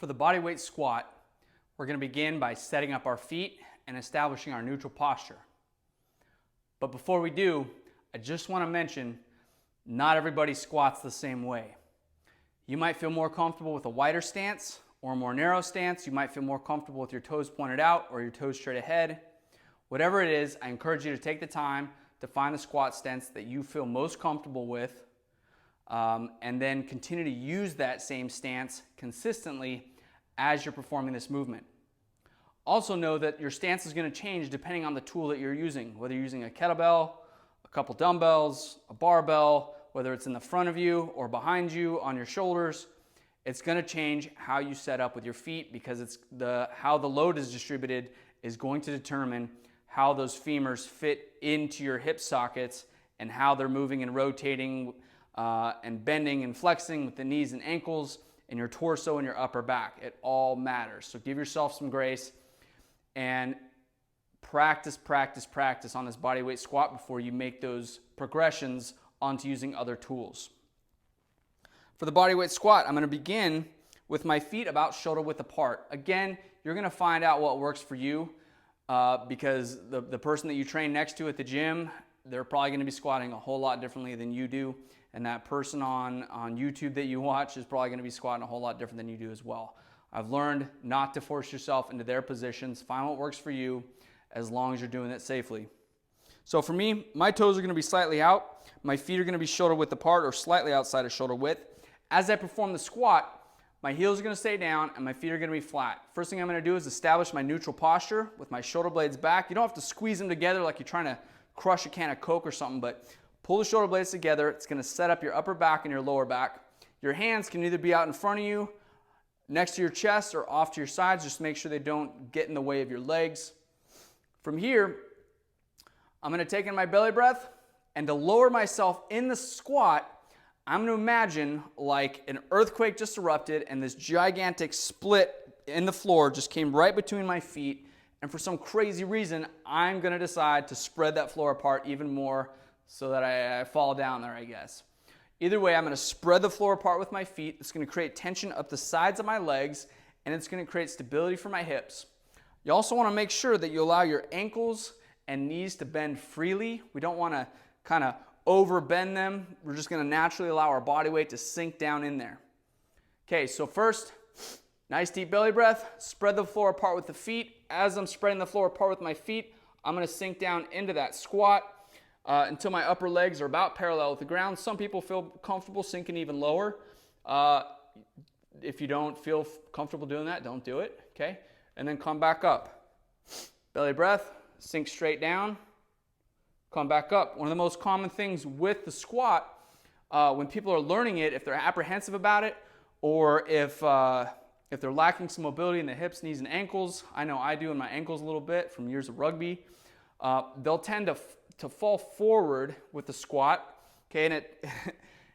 For the bodyweight squat, we're going to begin by setting up our feet and establishing our neutral posture. But before we do, I just want to mention, not everybody squats the same way. You might feel more comfortable with a wider stance or a more narrow stance. You might feel more comfortable with your toes pointed out or your toes straight ahead. Whatever it is, I encourage you to take the time to find the squat stance that you feel most comfortable with, and then continue to use that same stance consistently as you're performing this movement. Also know that your stance is going to change depending on the tool that you're using, whether you're using a kettlebell, a couple dumbbells, a barbell, whether it's in the front of you or behind you on your shoulders. It's going to change how you set up with your feet, because it's how the load is distributed is going to determine how those femurs fit into your hip sockets and how they're moving and rotating and bending and flexing with the knees and ankles and your torso and your upper back. It all matters. So give yourself some grace and practice on this bodyweight squat before you make those progressions onto using other tools. For the bodyweight squat, I'm going to begin with my feet about shoulder width apart. Again, you're going to find out what works for you because the person that you train next to at the gym, they're probably going to be squatting a whole lot differently than you do. And that person on YouTube that you watch is probably going to be squatting a whole lot different than you do as well. I've learned not to force yourself into their positions. Find what works for you as long as you're doing it safely. So for me, my toes are going to be slightly out. My feet are going to be shoulder width apart or slightly outside of shoulder width. As I perform the squat, my heels are going to stay down and my feet are going to be flat. First thing I'm going to do is establish my neutral posture with my shoulder blades back. You don't have to squeeze them together like you're trying to crush a can of Coke or something, but pull the shoulder blades together. It's going to set up your upper back and your lower back. Your hands can either be out in front of you, next to your chest, or off to your sides. Just make sure they don't get in the way of your legs. From here, I'm going to take in my belly breath, and to lower myself in the squat, I'm going to imagine like an earthquake just erupted and this gigantic split in the floor just came right between my feet, and for some crazy reason, I'm going to decide to spread that floor apart even more so that I fall down there, I guess. Either way, I'm going to spread the floor apart with my feet. It's going to create tension up the sides of my legs, and it's going to create stability for my hips. You also want to make sure that you allow your ankles and knees to bend freely. We don't want to kind of overbend them. We're just going to naturally allow our body weight to sink down in there. Okay, so first, nice deep belly breath. Spread the floor apart with the feet. As I'm spreading the floor apart with my feet, I'm going to sink down into that squat until my upper legs are about parallel with the ground. Some people feel comfortable sinking even lower. If you don't feel comfortable doing that, don't do it, okay? And then come back up. Belly breath, sink straight down, come back up. One of the most common things with the squat, when people are learning it, if they're apprehensive about it, or if they're lacking some mobility in the hips, knees, and ankles, I know I do in my ankles a little bit from years of rugby, they'll tend to fall forward with the squat, okay, and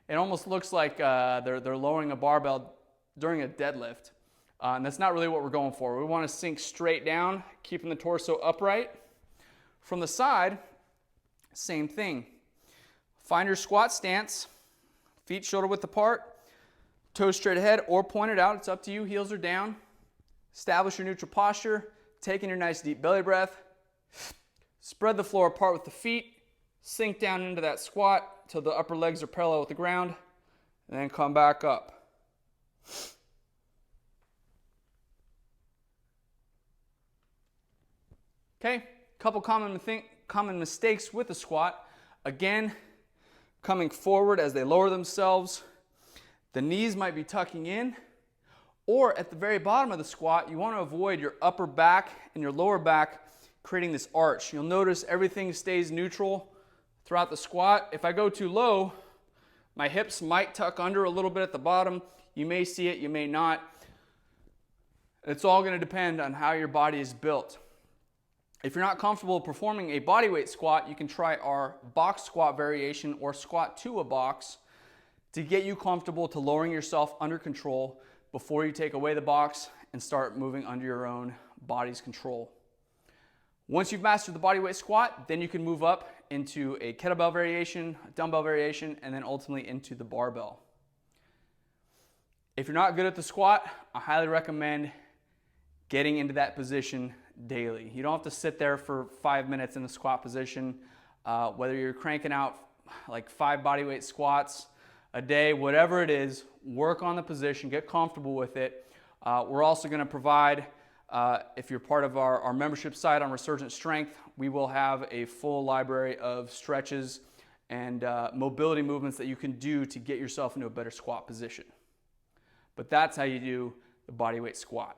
it almost looks like they're lowering a barbell during a deadlift, and that's not really what we're going for. We want to sink straight down, keeping the torso upright. From the side, same thing. Find your squat stance, feet shoulder width apart, toes straight ahead or pointed out, it's up to you, heels are down. Establish your neutral posture, taking your nice deep belly breath. Spread the floor apart with the feet, sink down into that squat till the upper legs are parallel with the ground, and then come back up. Okay, couple common mistakes with the squat. Again, coming forward as they lower themselves. The knees might be tucking in, or at the very bottom of the squat, you want to avoid your upper back and your lower back creating this arch. You'll notice everything stays neutral throughout the squat. If I go too low, my hips might tuck under a little bit at the bottom. You may see it, you may not. It's all going to depend on how your body is built. If you're not comfortable performing a bodyweight squat, you can try our box squat variation or squat to a box to get you comfortable to lowering yourself under control before you take away the box and start moving under your own body's control. Once you've mastered the bodyweight squat, then you can move up into a kettlebell variation, a dumbbell variation, and then ultimately into the barbell. If you're not good at the squat, I highly recommend getting into that position daily. You don't have to sit there for 5 minutes in the squat position. Whether you're cranking out like 5 bodyweight squats a day, whatever it is, work on the position, get comfortable with it. We're also going to provide, if you're part of our membership site on Resurgent Strength, we will have a full library of stretches and mobility movements that you can do to get yourself into a better squat position. But that's how you do the bodyweight squat.